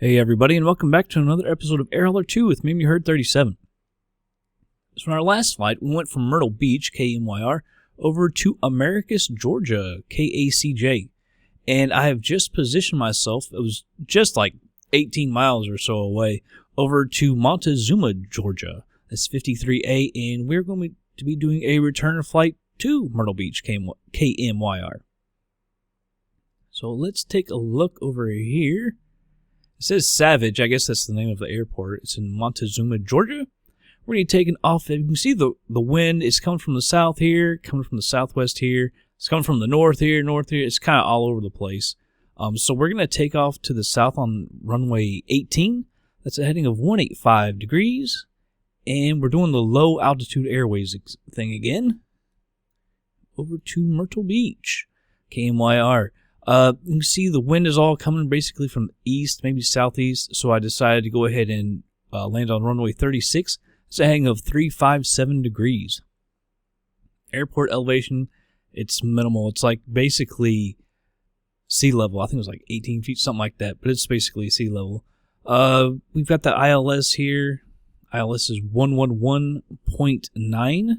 Hey everybody, and welcome back to another episode of Air 2 with KMYR 37. So in our last flight, we went from Myrtle Beach, KMYR, over to Americus, Georgia, KACJ. And I have just positioned myself, it was just like 18 miles or so away, over to Montezuma, Georgia. That's 53A, and we're going to be doing a return flight to Myrtle Beach, KMYR. So let's take a look over here. It says Savage. I guess that's the name of the airport. It's in Montezuma, Georgia. We're going to be taking off. You can see the wind is coming from the south here, coming from the southwest here. It's coming from the north here, north here. It's kind of all over the place. So we're going to take off to the south on runway 18. That's a heading of 185 degrees. And we're doing the low altitude airways thing again. Over to Myrtle Beach, KMYR. You can see the wind is all coming basically from east, maybe southeast, so I decided to go ahead and land on runway 36. It's a heading of 357 degrees. Airport elevation, it's minimal. It's like basically sea level. I think it was like 18 feet, something like that, but it's basically sea level. We've got the ILS here. ILS is 111.9.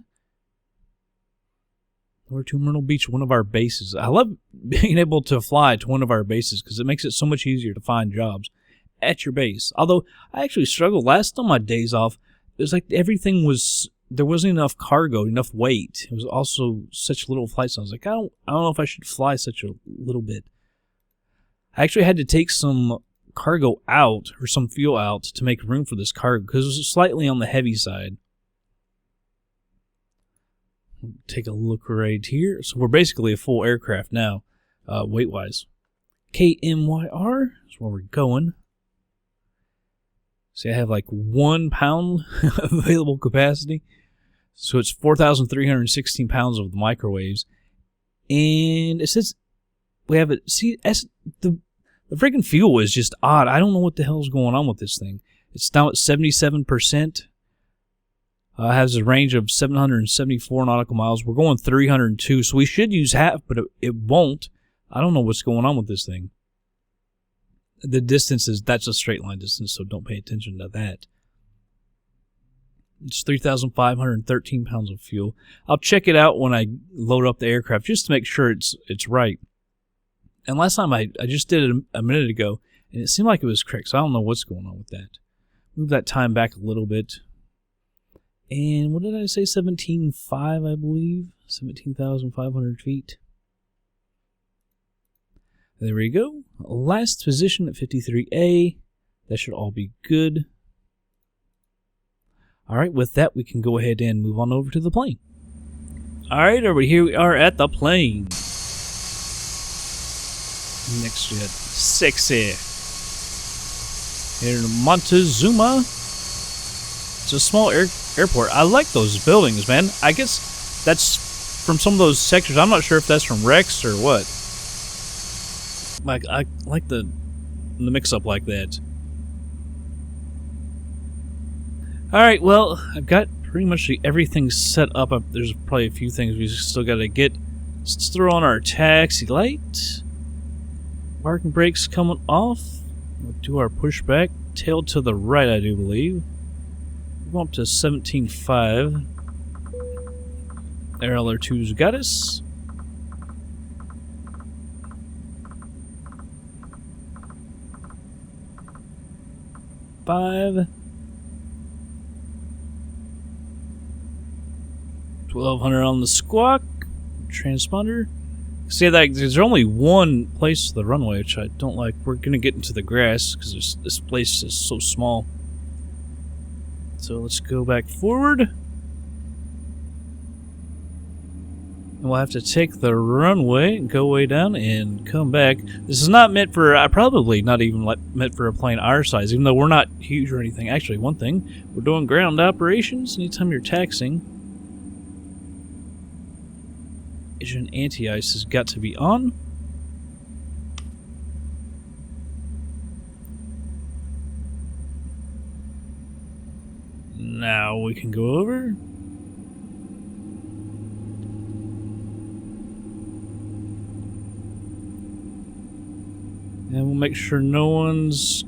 Or to Myrtle Beach, one of our bases. I love being able to fly to one of our bases because it makes it so much easier to find jobs at your base. Although I actually struggled last on my days off. It was like everything was, there wasn't enough cargo, enough weight. It was also such little flights. I was like, I don't know if I should fly such a little bit. I actually had to take some cargo out or some fuel out to make room for this cargo because it was slightly on the heavy side. Take a look right here. So we're basically a full aircraft now, weight-wise. KMYR is where we're going. See, I have like 1 pound available capacity. So it's 4,316 pounds of the microwaves. And it says we have it. See, the freaking fuel is just odd. I don't know what the hell is going on with this thing. It's now at 77%. Has a range of 774 nautical miles. We're going 302, so we should use half, but it won't. I don't know what's going on with this thing. The distance that's a straight line distance, so don't pay attention to that. It's 3,513 pounds of fuel. I'll check it out when I load up the aircraft just to make sure it's right. And last time I just did it a minute ago, and it seemed like it was correct, so I don't know what's going on with that. Move that time back a little bit. And what did I say? 17.5, I believe. 17,500 feet. There we go. Last position at 53A. That should all be good. All right, with that, we can go ahead and move on over to the plane. All right, everybody, here we are at the plane. Next jet. Sexy. Here in Montezuma. It's a small airport. I like those buildings, man. I guess that's from some of those sectors. I'm not sure if that's from Rex or what. Like, I like the mix-up like that. Alright, well, I've got pretty much everything set up. There's probably a few things we still got to get. Let's throw on our taxi light. Parking brakes coming off. We'll do our pushback. Tail to the right, I do believe. Go up to 17.5. Air 2's got us. $5. 1,200 on the squawk. Transponder. See, that there's only one place to the runway, which I don't like. We're going to get into the grass because this place is so small. So let's go back forward. And we'll have to take the runway and go way down and come back. This is not meant for, probably not even meant for a plane our size, even though we're not huge or anything. Actually, one thing, we're doing ground operations. Anytime you're taxiing, engine anti-ice has got to be on. Now we can go over. And we'll make sure no one's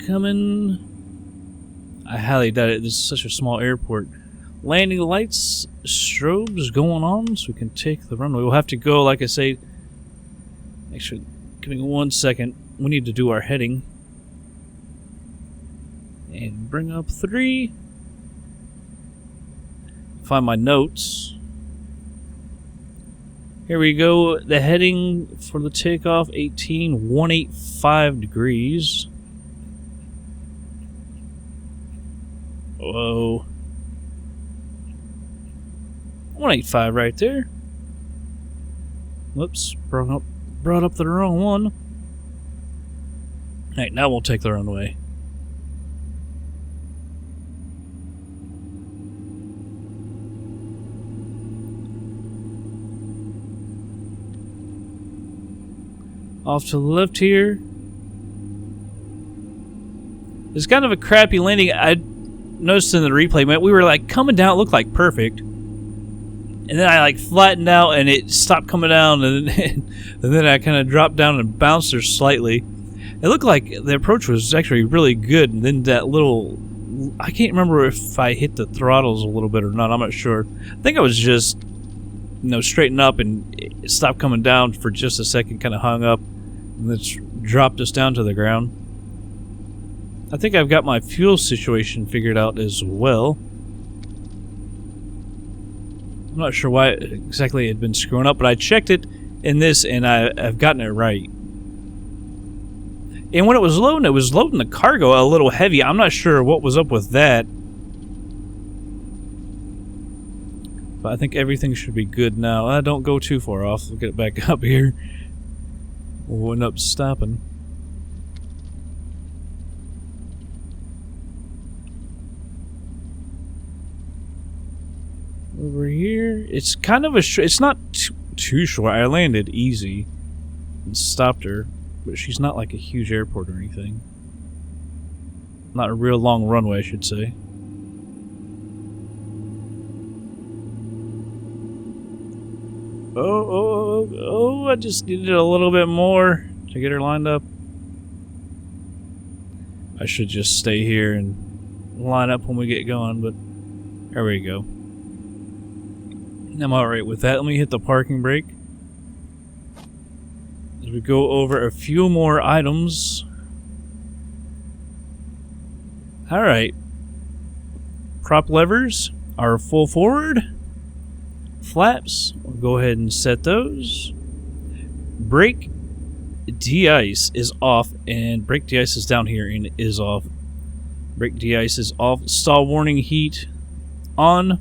coming. I highly doubt it. This is such a small airport. Landing lights, strobes going on, so we can take the runway. We'll have to go, like I say. Actually, give me 1 second. We need to do our heading. And bring up 3. Find my notes. Here we go. The heading for the takeoff, 185 degrees. Whoa. 185 right there. Whoops, brought up the wrong one. Alright, now we'll take the runway. Off to the left here. It's kind of a crappy landing. I noticed in the replay, man, we were like coming down, it looked like perfect. And then I like flattened out and it stopped coming down, and then I kind of dropped down and bounced her slightly. It looked like the approach was actually really good, and then that little, I can't remember if I hit the throttles a little bit or not, I'm not sure. I think I was just, straightened up and it stopped coming down for just a second, kind of hung up, and then dropped us down to the ground. I think I've got my fuel situation figured out as well. I'm not sure why exactly it had been screwing up, but I checked it in this and I've gotten it right. And when it was loading the cargo a little heavy. I'm not sure what was up with that. But I think everything should be good now. Don't go too far off. We'll get it back up here. We'll end up stopping. Over here, it's kind of it's not too short. I landed easy and stopped her, but she's not like a huge airport or anything. Not a real long runway, I should say. Oh, I just needed a little bit more to get her lined up. I should just stay here and line up when we get going, but there we go. I'm alright with that. Let me hit the parking brake. As we go over a few more items. Alright. Prop levers are full forward. Flaps, we'll go ahead and set those. Brake de-ice is off, and brake de-ice is down here and is off. Brake de-ice is off. Stall warning heat on.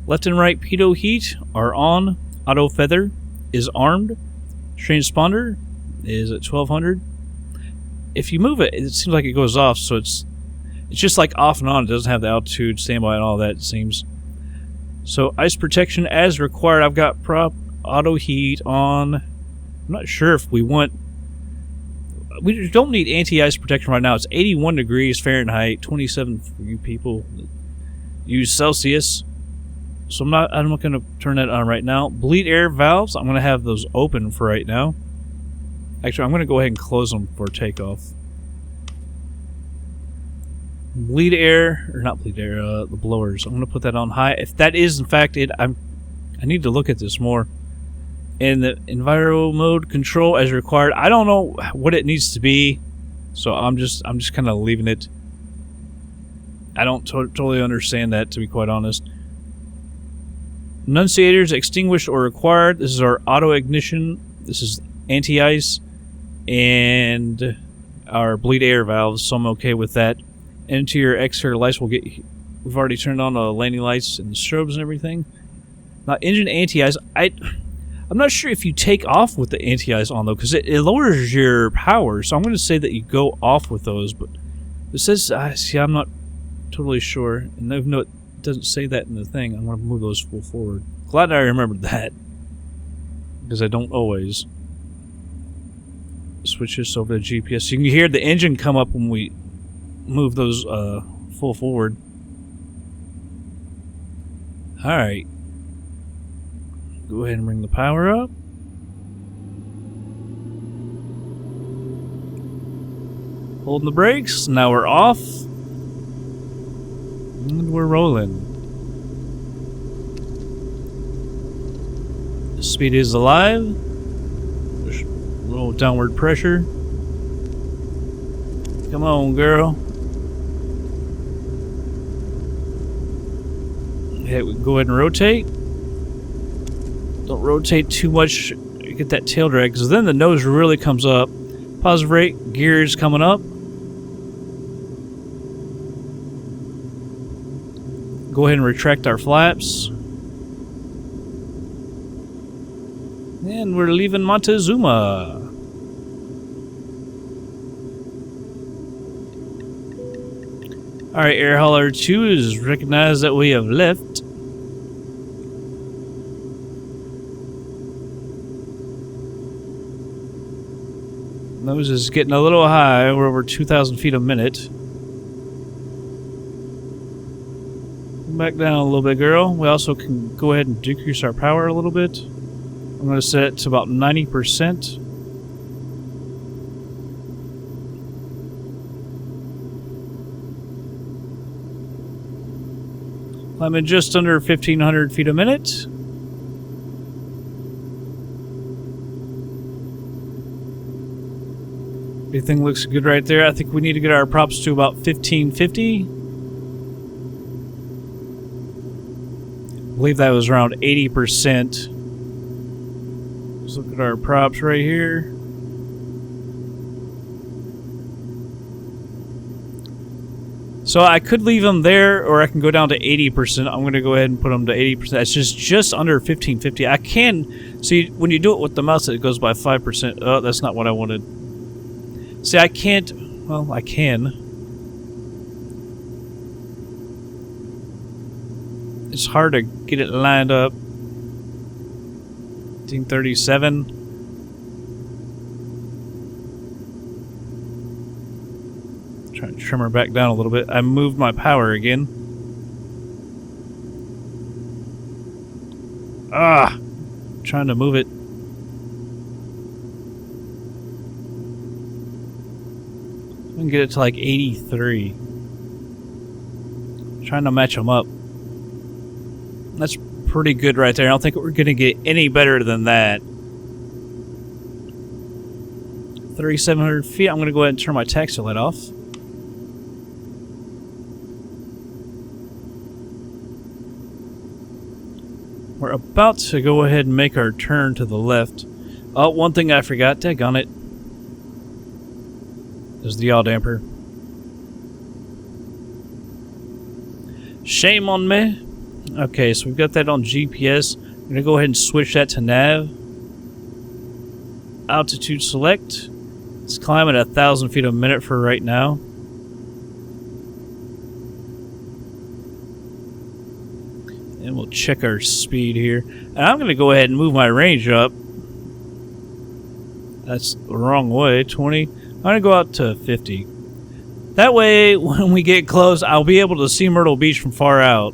Left and right pitot heat are on. Auto feather is armed. Transponder is at 1200. If you move it, it seems like it goes off, so it's just like off and on. It doesn't have the altitude, standby, and all that, it seems. So ice protection as required. I've got prop auto heat on. I'm not sure if we want. We don't need anti-ice protection right now. It's 81 degrees Fahrenheit, 27 for you people that use Celsius. So I'm not going to turn that on right now. Bleed air valves, I'm going to have those open for right now. Actually, I'm going to go ahead and close them for takeoff. Bleed air, or not bleed air, the blowers. I'm going to put that on high. If that is in fact it, I need to look at this more. And the enviro mode control as required. I don't know what it needs to be, so I'm just kind of leaving it. I don't totally understand that, to be quite honest. Enunciators extinguished or required. This is our auto ignition. This is anti-ice and our bleed air valves, so I'm okay with that. Interior exterior lights will get. We've already turned on the landing lights and the strobes and everything. Now engine anti-ice. I'm not sure if you take off with the anti-ice on though, because it lowers your power. So I'm going to say that you go off with those, but it says. See, I'm not totally sure, and even though it doesn't say that in the thing, I'm going to move those full forward. Glad I remembered that, because I don't always. Switch this over to GPS. So you can hear the engine come up when we move those full forward. Alright. Go ahead and bring the power up. Holding the brakes. Now we're off. And we're rolling. Speed is alive. Just roll downward pressure. Come on, girl. Okay, we can go ahead and rotate. Don't rotate too much. Get that tail drag, because then the nose really comes up. Positive rate, gears coming up. Go ahead and retract our flaps. And we're leaving Montezuma. Alright, Air Hauler 2 is recognized that we have left. Nose is getting a little high. We're over 2,000 feet a minute. Back down a little bit, girl. We also can go ahead and decrease our power a little bit. I'm going to set it to about 90%. Climbing just under 1,500 feet a minute. Everything looks good right there. I think we need to get our props to about 1,550. I believe that was around 80%. Let's look at our props right here. So I could leave them there, or I can go down to 80%. I'm going to go ahead and put them to 80%. That's just under 1,550. I can see when you do it with the mouse, it goes by 5%. Oh, that's not what I wanted. See, I can't. Well, I can. It's hard to get it lined up. 1937. Trying to trim her back down a little bit. I moved my power again. Ah! Trying to move it. We can get it to like 83. Trying to match them up. That's pretty good right there. I don't think we're going to get any better than that. 3,700 feet. I'm going to go ahead and turn my taxi light off. We're about to go ahead and make our turn to the left. Oh, one thing I forgot. Daggone it. Is the yaw damper. Shame on me. Okay, so we've got that on GPS. I'm going to go ahead and switch that to nav. Altitude select. Let's climb at 1,000 feet a minute for right now. And we'll check our speed here. And I'm going to go ahead and move my range up. That's the wrong way. 20. I'm going to go out to 50. That way, when we get close, I'll be able to see Myrtle Beach from far out.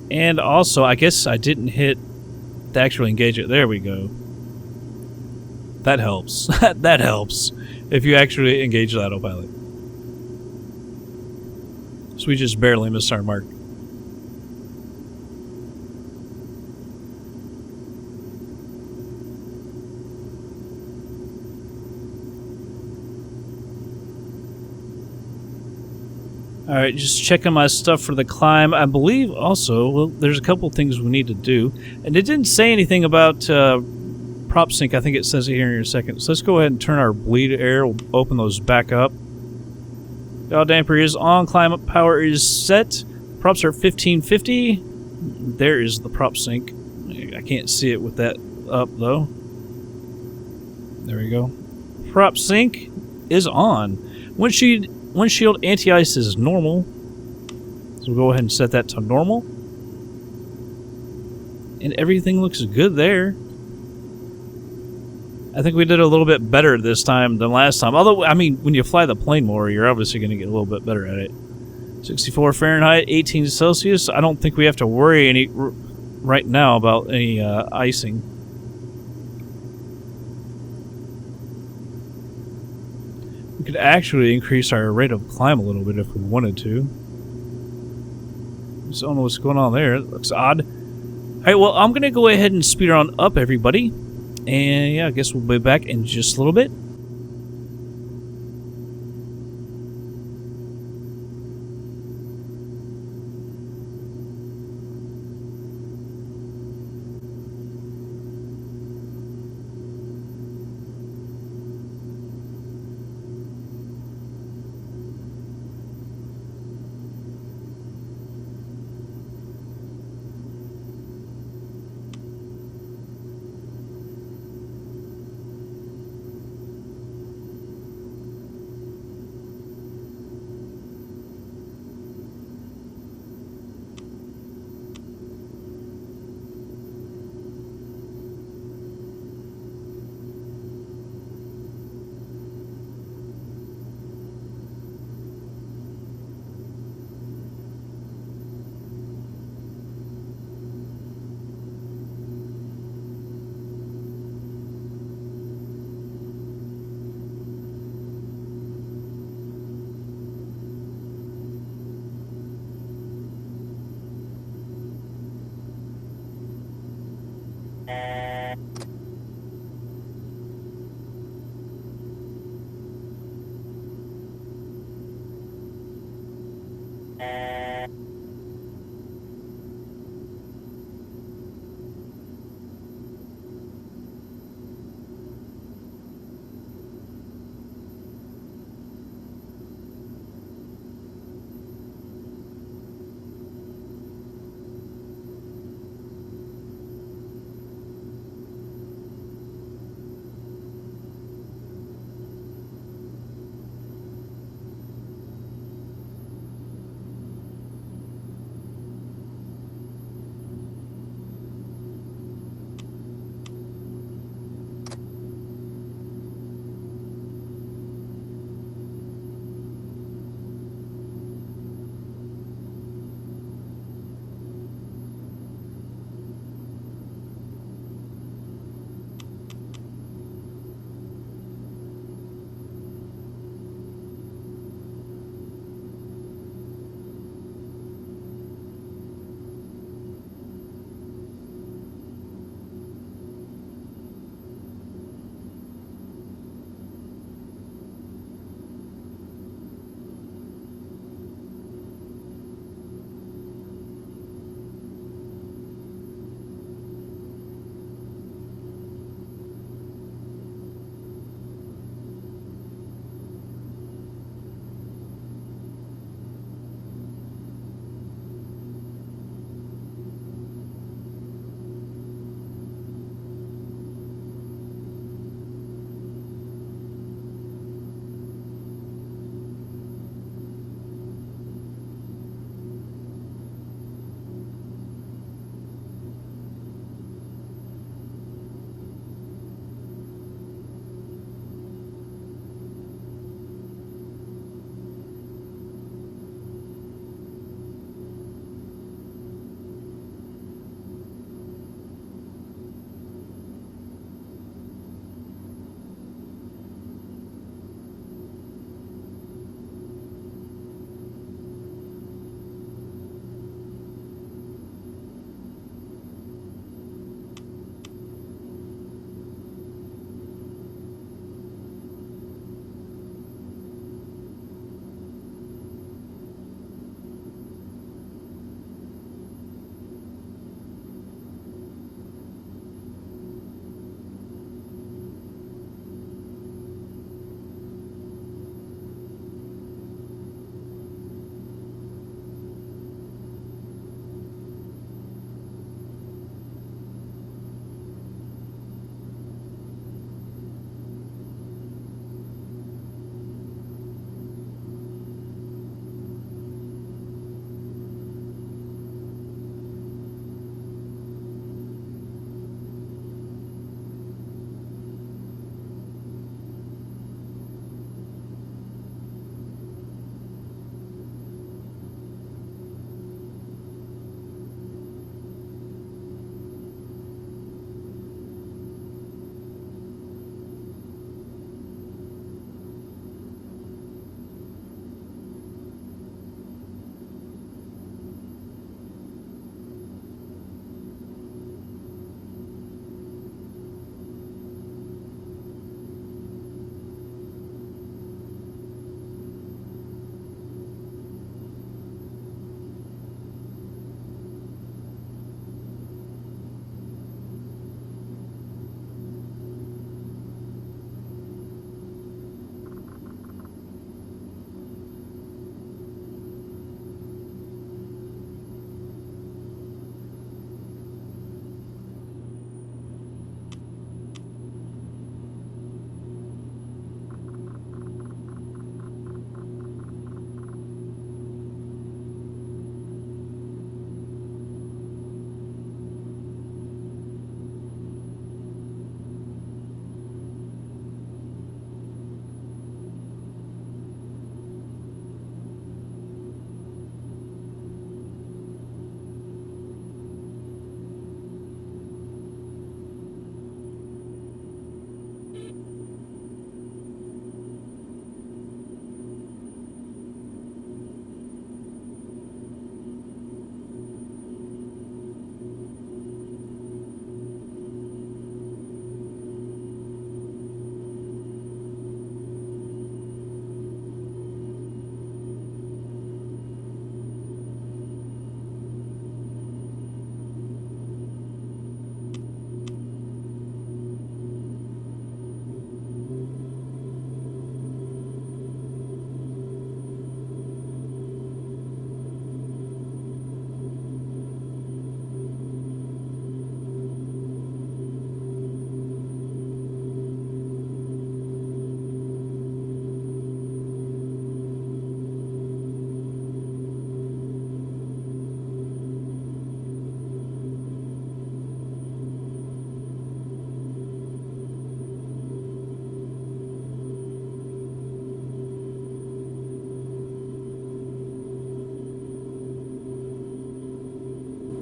And also, I guess I didn't hit to actually engage it. There we go. That helps. That helps. If you actually engage the autopilot. So we just barely missed our mark. Alright, just checking my stuff for the climb. I believe also, well, there's a couple things we need to do. And it didn't say anything about prop sync. I think it says it here in a second. So let's go ahead and turn our bleed air. We'll open those back up. Yaw damper is on. Climb up power is set. Props are 1,550. There is the prop sync. I can't see it with that up, though. There we go. Prop sync is on. Windshield anti-ice is normal. So we'll go ahead and set that to normal. And everything looks good there. I think we did a little bit better this time than last time. Although, I mean, when you fly the plane more, you're obviously going to get a little bit better at it. 64 Fahrenheit, 18 Celsius. I don't think we have to worry any right now about any icing. We could actually increase our rate of climb a little bit if we wanted to. Just don't know what's going on there. It looks odd. Alright, well, I'm going to go ahead and speed on up, everybody. And yeah, I guess we'll be back in just a little bit.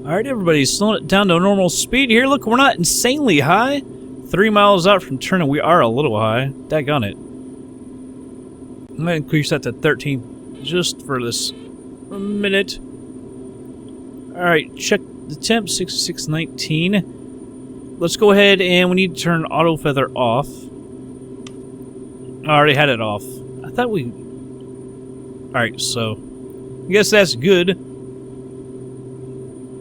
Alright, everybody, slowing it down to normal speed here. Look, we're not insanely high. 3 miles out from turning, we are a little high. Daggone it. I'm going to increase that to 13 just for this minute. Alright, check the temp, 6619. Let's go ahead and we need to turn auto feather off. I already had it off. I thought we... Alright, so... I guess that's good.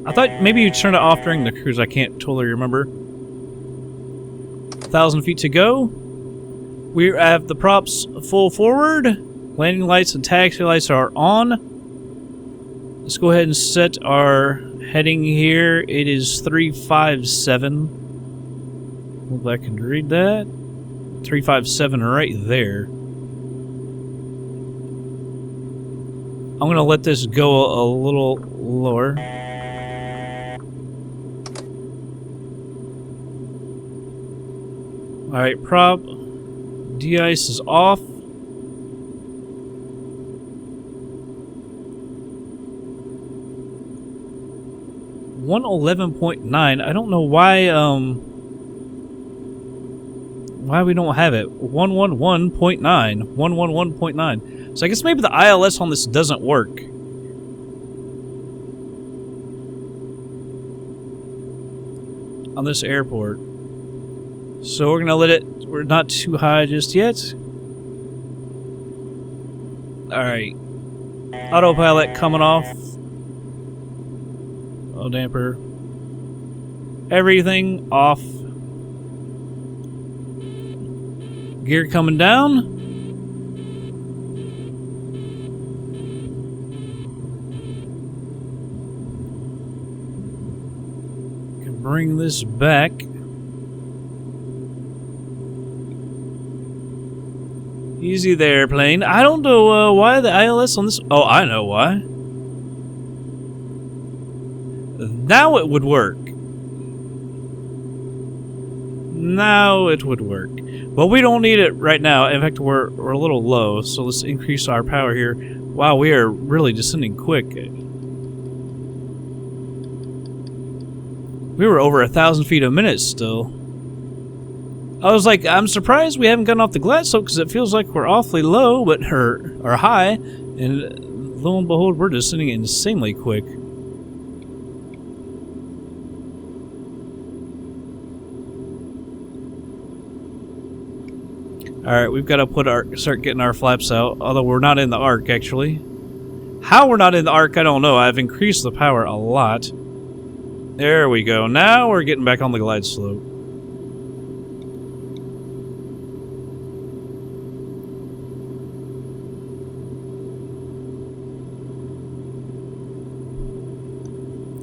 I thought maybe you turned it off during the cruise. I can't totally remember. 1,000 feet to go. We have the props full forward. Landing lights and taxi lights are on. Let's go ahead and set our heading here. It is 357. Hope I can read that. 357 right there. I'm going to let this go a little lower. Alright, prop. De-ice is off. .9. I don't know why we don't have it. 111.9. 111.9. So I guess maybe the ILS on this doesn't work. On this airport. So we're gonna let it, we're not too high just yet. Alright. Autopilot coming off. Oh, damper. Everything off. Gear coming down. Can bring this back. Easy there, plane. I don't know why the ILS on this... Oh, I know why. Now it would work. Now it would work. But we don't need it right now. In fact, we're a little low, so let's increase our power here. Wow, we are really descending quick. We were over 1,000 feet a minute still. I was like, I'm surprised we haven't gotten off the glide slope because it feels like we're awfully low, but or high, and lo and behold, we're descending insanely quick. Alright, we've got to start getting our flaps out, although we're not in the arc, actually. How we're not in the arc, I don't know. I've increased the power a lot. There we go. Now we're getting back on the glide slope.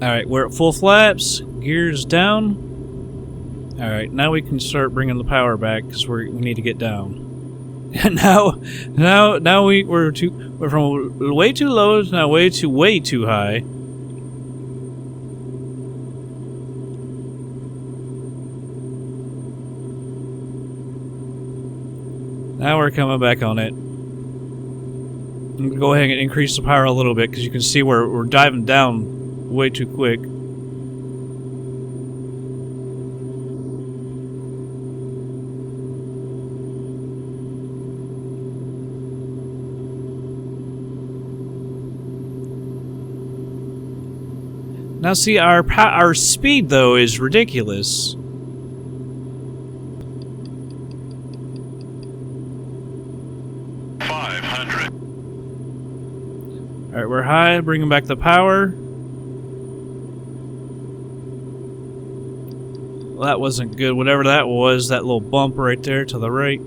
Alright, we're at full flaps. Gears down. Alright, now we can start bringing the power back because we need to get down. And now we're from way too low to now way too high. Now we're coming back on it. I'm gonna go ahead and increase the power a little bit because you can see we're diving down way too quick. Now see, our speed though is ridiculous. Alright, we're high, bringing back the power. Well, that wasn't good. Whatever that was, that little bump right there to the right.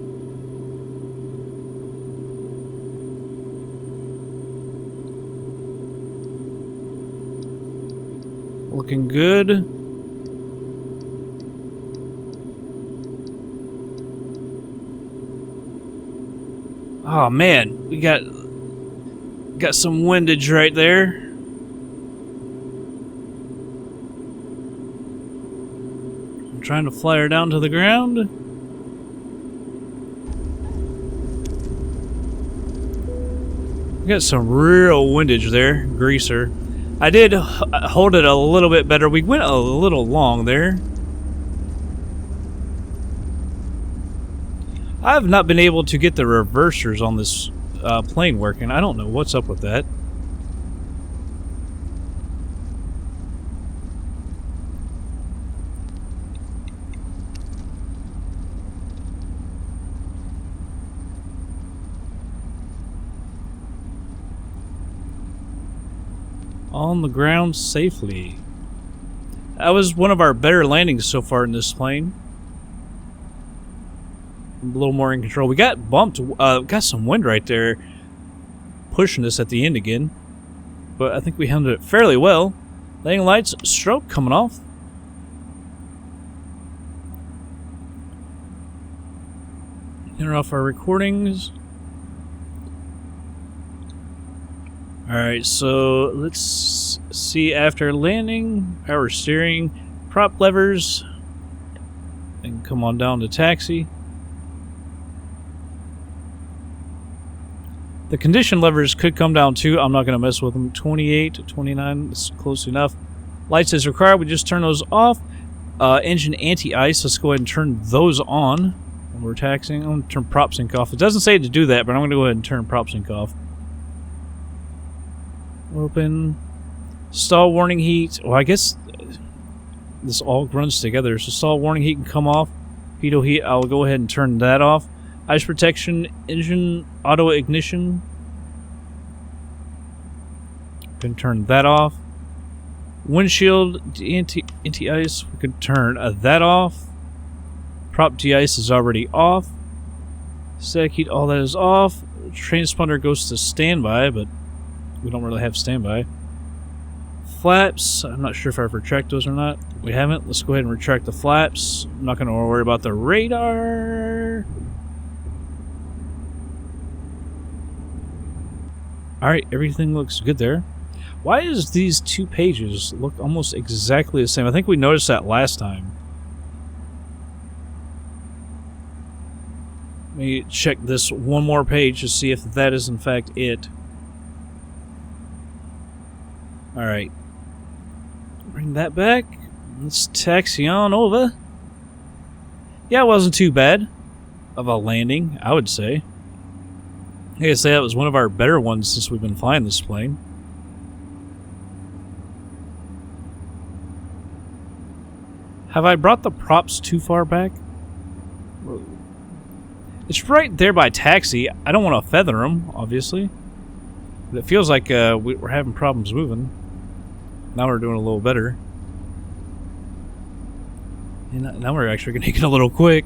Looking good. Oh man, we got some windage right there. I'm trying to fly her down to the ground. We got some real windage there, greaser. I did hold it a little bit better. We went a little long there. I have not been able to get the reversers on this plane working. I don't know what's up with that. On the ground safely. That was one of our better landings so far in this plane. A little more in control. We got bumped, got some wind right there, pushing us at the end again. But I think we handled it fairly well. Landing lights, stroke coming off. Turn off our recordings. Alright, so let's see after landing, power steering, prop levers, and come on down to taxi. The condition levers could come down too. I'm not going to mess with them. 28 to 29, that's close enough. Lights as required, we just turn those off. Engine anti-ice, let's go ahead and turn those on when we're taxiing. I'm going to turn prop sync off. It doesn't say to do that, but I'm going to go ahead and turn prop sync off. Open. Stall warning heat. Well, I guess this all runs together. So stall warning heat can come off. Pitot heat, I'll go ahead and turn that off. Ice protection, engine auto ignition. Can turn that off. Windshield anti-ice, we can turn that off. Prop de-ice is already off. Static heat, all that is off. Transponder goes to standby, but we don't really have standby. Flaps, I'm not sure if I've retracted those or not. We haven't. Let's go ahead and retract the flaps. I'm not going to worry about the radar. Alright, everything looks good there. Why does these two pages look almost exactly the same? I think we noticed that last time. Let me check this one more page to see if that is in fact it. Alright. Bring that back. Let's taxi on over. Yeah, it wasn't too bad of a landing, I would say. I gotta say that was one of our better ones since we've been flying this plane. Have I brought the props too far back? It's right there by taxi. I don't want to feather them, obviously. But it feels like we're having problems moving. Now we're doing a little better. And now we're actually going to get a little quick.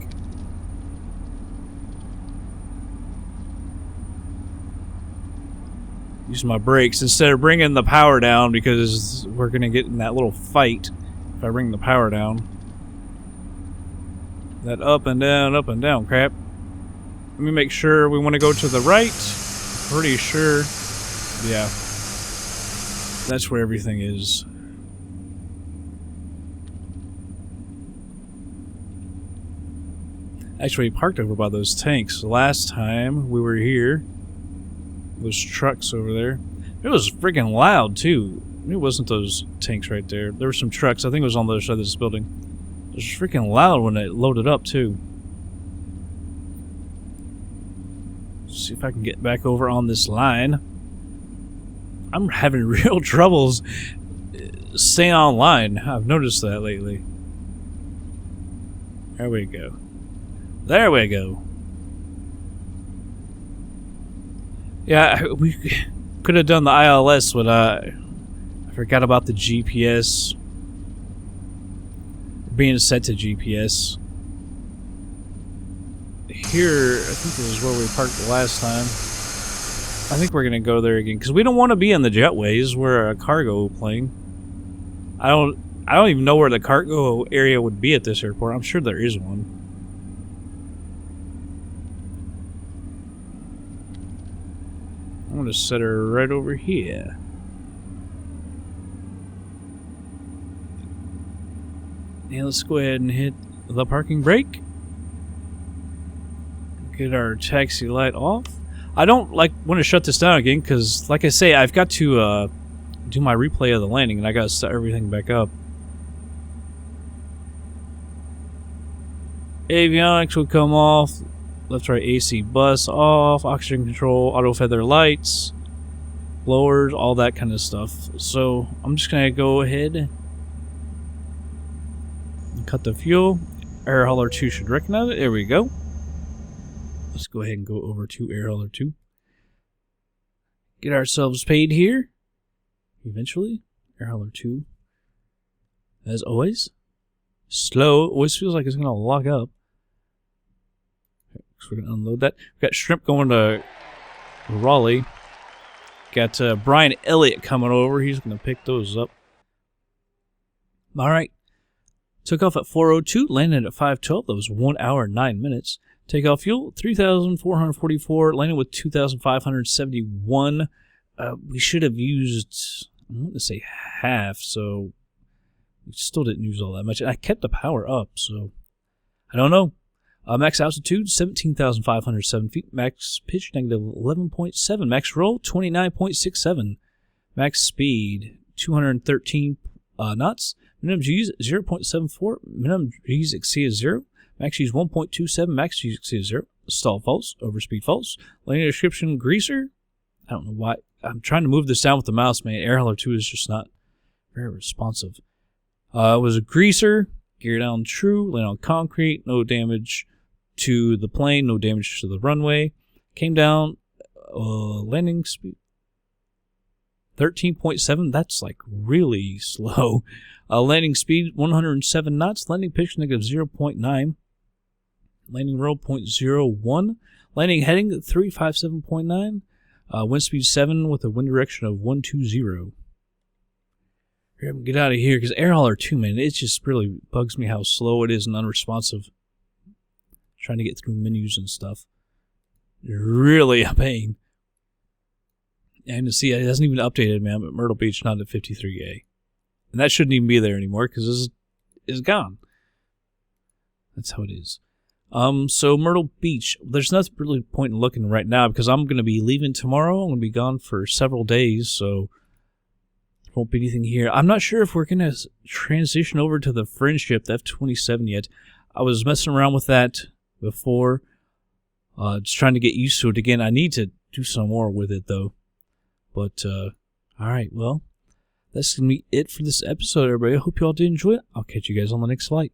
Use my brakes instead of bringing the power down because we're going to get in that little fight if I bring the power down. That up and down crap. Let me make sure we want to go to the right. Pretty sure. Yeah. That's where everything is. Actually, we parked over by those tanks last time we were here. Those trucks over there. It was freaking loud, too. It wasn't those tanks right there. There were some trucks. I think it was on the other side of this building. It was freaking loud when it loaded up, too. See if I can get back over on this line. I'm having real troubles staying online. I've noticed that lately. There we go. There we go. Yeah, we could have done the ILS, but I forgot about the GPS. Being set to GPS. Here, I think this is where we parked the last time. I think we're going to go there again, because we don't want to be in the jetways. We're a cargo plane. I don't even know where the cargo area would be at this airport. I'm sure there is one. I'm going to set her right over here. Yeah, let's go ahead and hit the parking brake. Get our taxi light off. I don't want to shut this down again because, like I say, I've got to do my replay of the landing, and I gotta set everything back up. Avionics would come off. Left, right, AC bus off. Oxygen control, auto feather lights, blowers, all that kind of stuff. So I'm just gonna go ahead and cut the fuel. Air hauler 2 should recognize it. There we go. Let's go ahead and go over to air hauler 2. Get ourselves paid here. Eventually. Air hauler 2. As always. Slow. Always feels like it's going to lock up. So we're going to unload that. We've got shrimp going to Raleigh. Got Brian Elliott coming over. He's going to pick those up. Alright. Took off at 4:02. Landed at 5:12. That was 1 hour and 9 minutes. Takeoff fuel, 3,444. Landed with 2,571. We should have used, I want to say half, so we still didn't use all that much. And I kept the power up, so I don't know. Max altitude, 17,507 feet. Max pitch, negative 11.7. Max roll, 29.67. Max speed, 213 knots. Minimum G's, 0.74. Minimum G's exceeded 0. Max G's 1.27. Max G's exceeded 0. Stall false. Overspeed false. Landing description, greaser. I don't know why. I'm trying to move this down with the mouse, man. Air hauler 2 is just not very responsive. It was a greaser. Gear down true. Land on concrete. No damage to the plane. No damage to the runway. Came down. Landing speed 13.7. That's like really slow. Landing speed 107 knots. Landing pitch negative 0.9. Landing roll 0.01. Landing heading 357.9. Wind speed 7 with a wind direction of 120. Get out of here, because air hauler 2, man, it just really bugs me how slow it is and unresponsive. Trying to get through menus and stuff. Really a pain. And to see, it hasn't even updated, man. I'm at Myrtle Beach, not at 53A. And that shouldn't even be there anymore, because this is gone. That's how it is. So Myrtle Beach, there's nothing really point in looking right now, because I'm going to be leaving tomorrow. I'm going to be gone for several days, so there won't be anything here. I'm not sure if we're going to transition over to the Friendship, the F-27 yet. I was messing around with that before, just trying to get used to it again. I need to do some more with it, though. But, alright, well, that's going to be it for this episode, everybody. I hope you all did enjoy it. I'll catch you guys on the next flight.